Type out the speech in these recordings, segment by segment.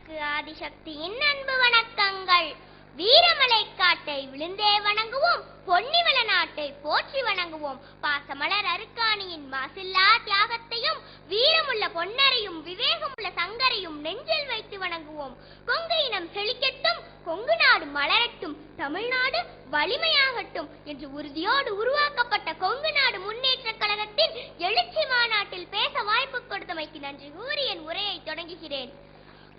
நேயர்களுக்கு ஆதிசக்தியின் அன்பு வணக்கங்கள். வீரமலை காட்டை விழுந்தே வணங்குவோம், பொன்னிவள நாட்டை போற்றி வணங்குவோம். பாசமலர் அருக்காணியின் மாசில்லா தியாகத்தையும் வீரமுள்ள பொன்னரையும் விவேகமுள்ள சங்கரையும் நெஞ்சில் வைத்து வணங்குவோம். கொங்கு இனம் செழிக்கட்டும், கொங்கு நாடு மலரட்டும், தமிழ்நாடு வலிமையாகட்டும் என்று உறுதியோடு உருவாக்கப்பட்ட கொங்கு நாடு முன்னேற்ற கழகத்தின் எழுச்சி மாநாட்டில் பேச வாய்ப்பு கொடுத்தமைக்கு நன்றி கூறி என் உரையை தொடங்குகிறேன்.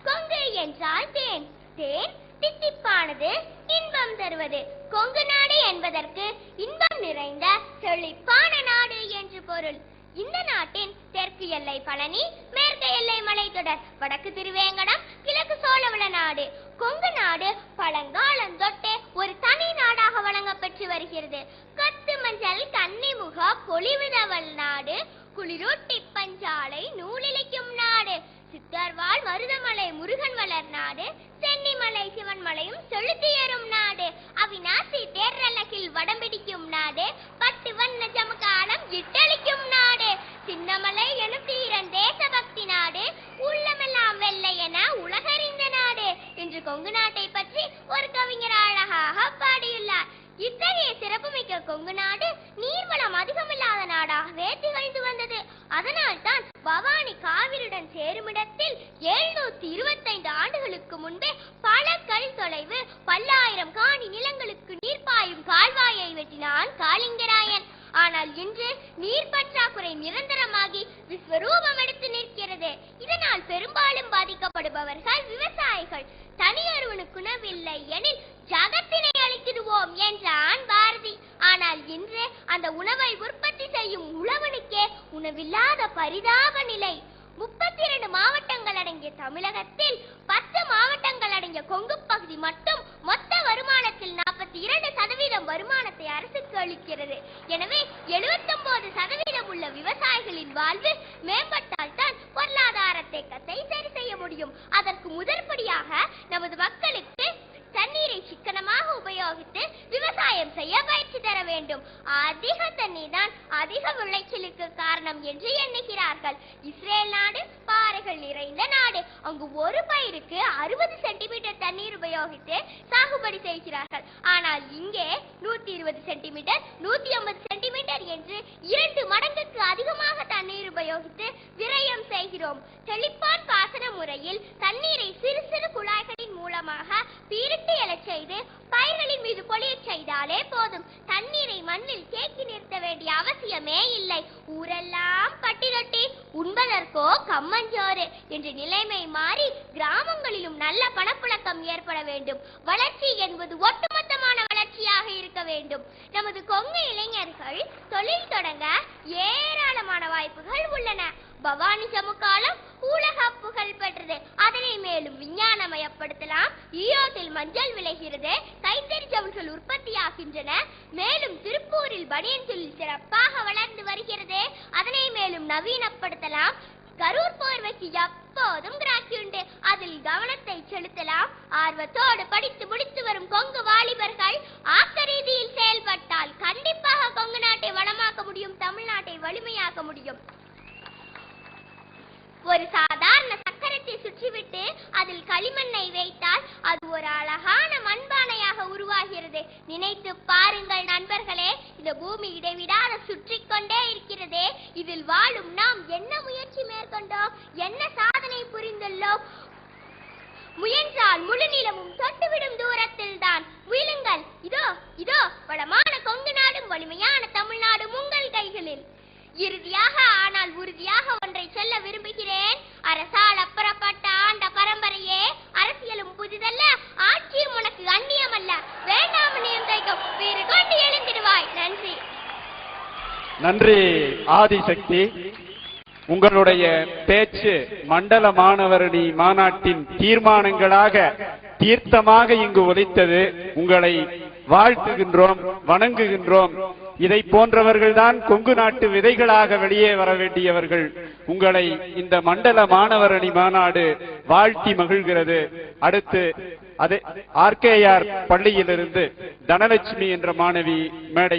கொங்கு என்றால் தேன், தேன் தித்திப்பானது, இன்பம் தருவது. கொங்கு நாடு என்பதற்கு இன்பம் நிறைந்த செழிப்பான நாடு என்று பொருள். இந்த நாட்டின் தெற்கு எல்லை பழனி, மேற்கு எல்லை மலைத்தொடர், வடக்கு திருவேங்கடம், கிழக்கு சோழவள நாடு. கொங்கு நாடு பழங்காலம் தொட்டே ஒரு தனி நாடாக வழங்கப்பெற்று வருகிறது. கத்து மஞ்சள் கன்னிமுக பொலிவுதவள் நாடு, குளிரூட்டி பஞ்சாலை நூலிழைக்கும் நாடு, சித்தர்வாள் மருதமலை முருகன் வளர் நாடு, சென்னிமலை சிவன்மலையும் செலுத்தியரும் நாடு, அவிநாசி தேர்ரலகில் வடம்பிடிக்கும் நாடு, பட்டு வண்ண ஜமகாலம் இட்டளிக்கும் நாடு, சின்னமலை எனும் தீரன் தேசபக்தி நாடு, உள்ளமெல்லாம் வெள்ளை என உலகறிந்த நாடு என்று கொங்கு நாட்டை பற்றி ஒரு கவிஞர் அழகாக பாடியுள்ளார். இத்தகைய சிறப்புமிக்க கொங்கு நாடு நீர்வளம் அதிகமில்லாத நாடாகவே திகழ்ந்து வந்தது. அதனால் தான் பவானி காவிரியுடன் சேருமிடத்தில் 725 ஆண்டுகளுக்கு முன்பே பல கல் தொலைவு பல்லாயிரம் காணி நிலங்களுக்கு நீர்ப்பாயும் கால்வாயை வெட்டினான் காளிங்கராயன். ஆனால் இன்று நீர் பற்றாக்குறை நிரந்தரமாகி விஸ்வரூபம் எடுத்து நிற்கிறது. இதனால் பெரும்பாலும் பாதிக்கப்படுபவர்கள் விவசாயிகள். தனியொருவனுக்கு உணவில்லை எனில் ஜகத்தினை அளித்திடுவோம் என்றான் பாரதி. ஆனால் இன்று அந்த உணவை உற்பத்தி செய்யும் உழவனுக்கே உணவில்லாத பரிதாப நிலை. 32 மாவட்டங்கள் அடங்கிய தமிழகத்தில் 10 மாவட்டங்கள் அடங்கிய கொங்கு பகுதி மட்டும் மொத்த வருமானத்தில் 42% வருமானத்தை அரசுக்கு அளிக்கிறது. எனவே 79% உள்ள விவசாயிகளின் வாழ்வு மேம்பட்டால் தான் பொருளாதார தேக்கத்தை சரி செய்ய முடியும். அதற்கு முதற்படியாக நமது மக்களுக்கு தண்ணீரை சிக்கனமாக உபயோகித்து விவசாயம் செய்ய பயிற்சி தர வேண்டும். அதிக தண்ணீர் தான் அதிக விளைச்சலுக்கு காரணம் என்று எண்ணுகிறார்கள். இஸ்ரேல் நாடு பாறைகள் நிறைந்த நாடு. அங்கு ஒரு பயிருக்கு 60 சென்டிமீட்டர் தண்ணீர் உபயோகித்து சாகுபடி செய்கிறார்கள். ஆனால் இங்கே 120 சென்டிமீட்டர் 150 சென்டிமீட்டர் என்று 2 மடங்குக்கு அதிகமாக தண்ணீர் உபயோகித்து விரயம் செய்கிறோம். தெளிப்பான் பாசன முறையில் தண்ணீரை சிறு சிறு குழாய்களின் மூலமாக பீரிட்டு எழச் செய்து பயிர்களின் மீது பொழிய செய்தாலே போதும். தண்ணீரை மண்ணில் தேக்கி நிறுத்த வேண்டிய அவசியமே இல்லை. ஊரெல்லாம் பட்டி தொட்டி உண்பதற்கோ கம்மஞ்சோறு என்ற நிலைமை மாறி கிராமங்களிலும் நல்ல பணப்புழக்கம் ஏற்பட வேண்டும். வளர்ச்சி என்பது ஒட்டுமொத்தமான வளர்ச்சியாக இருக்க வேண்டும். நமது கொங்கு இளைஞர்கள் தொழில் தொடங்க ஏராளமான வாய்ப்புகள் உள்ளன. பவானி சமுக்காலம் உலக புகழ் பெற்றது. அதனை மேலும் விஞ்ஞானமயப்படுத்தலாம். ஈரோட்டில் மஞ்சள் விளைகிறது, கைத்தறி ஜவுளிகள் உற்பத்தியாகின்றன. மேலும் திருப்பூரில் பனியன் தொழில் சிறப்பாக வளர்ந்து வருகிறது. அதனை மேலும் நவீனப்படுத்தலாம். கரூர் போர்வைக்கு எப்போதும் கிராக்கி உண்டு, அதில் கவனத்தை செலுத்தலாம். ஆர்வத்தோடு படித்து முடித்து வரும் கொங்கு வாலிபர்கள் ஆக்க ரீதியில் செயல்பட்டால் கண்டிப்பாக கொங்கு நாட்டை வளமாக்க முடியும், தமிழ்நாட்டை வலிமையாக்க முடியும். ஒரு சாதாரண சக்கரத்தை சுற்றிவிட்டு அதில் களிமண்ணை வைத்தால் அது ஒரு அழகான மண்பானையாக உருவாகிறது. நினைத்து பாருங்கள் நண்பர்களே, இந்த பூமி இடைவிடாத சுற்றி கொண்டே இருக்கிறது. இதில் வாழும் நாம் என்ன முயற்சி மேற்கொண்டோம், என்ன சாதனை புரிந்துள்ளோம்? முயன்றால் முழு நிலமும் தொட்டுவிடும் தூரத்தில் தான். முயலுங்கள். இதோ இதோ வளமான கொங்கு நாடும் வலிமையான தமிழ்நாடும் உங்கள் கைகளில். இறுதியாக ஆனால் உறுதியாக ஒன்றை சொல்ல விரும்புகிறேன். அரசால் அப்புறப்பட்ட ஆண்ட பரம்பரையே, அரசியலும் புதிதல்ல, ஆட்சியும் உனக்கு அந்நியமல்ல. வேண்டாம் நியந்திக்கும் வீறு கொண்டு எழுந்திடுவாய். நன்றி. நன்றி ஆதிசக்தி. உங்களுடைய பேச்சு மண்டல மாணவரணி மாநாட்டின் தீர்மானங்களாக தீர்த்தமாக இங்கு ஒலித்தது. உங்களை வாழ்த்துகின்றோம், வணங்குகின்றோம். இதை போன்றவர்கள்தான் கொங்கு நாட்டு விதைகளாக வெளியே வர வேண்டியவர்கள். உங்களை இந்த மண்டல மாணவரணி மாநாடு வாழ்த்தி மகிழ்கிறது. அடுத்து அதே RKR பள்ளியிலிருந்து தனலட்சுமி என்ற மாணவி மேடை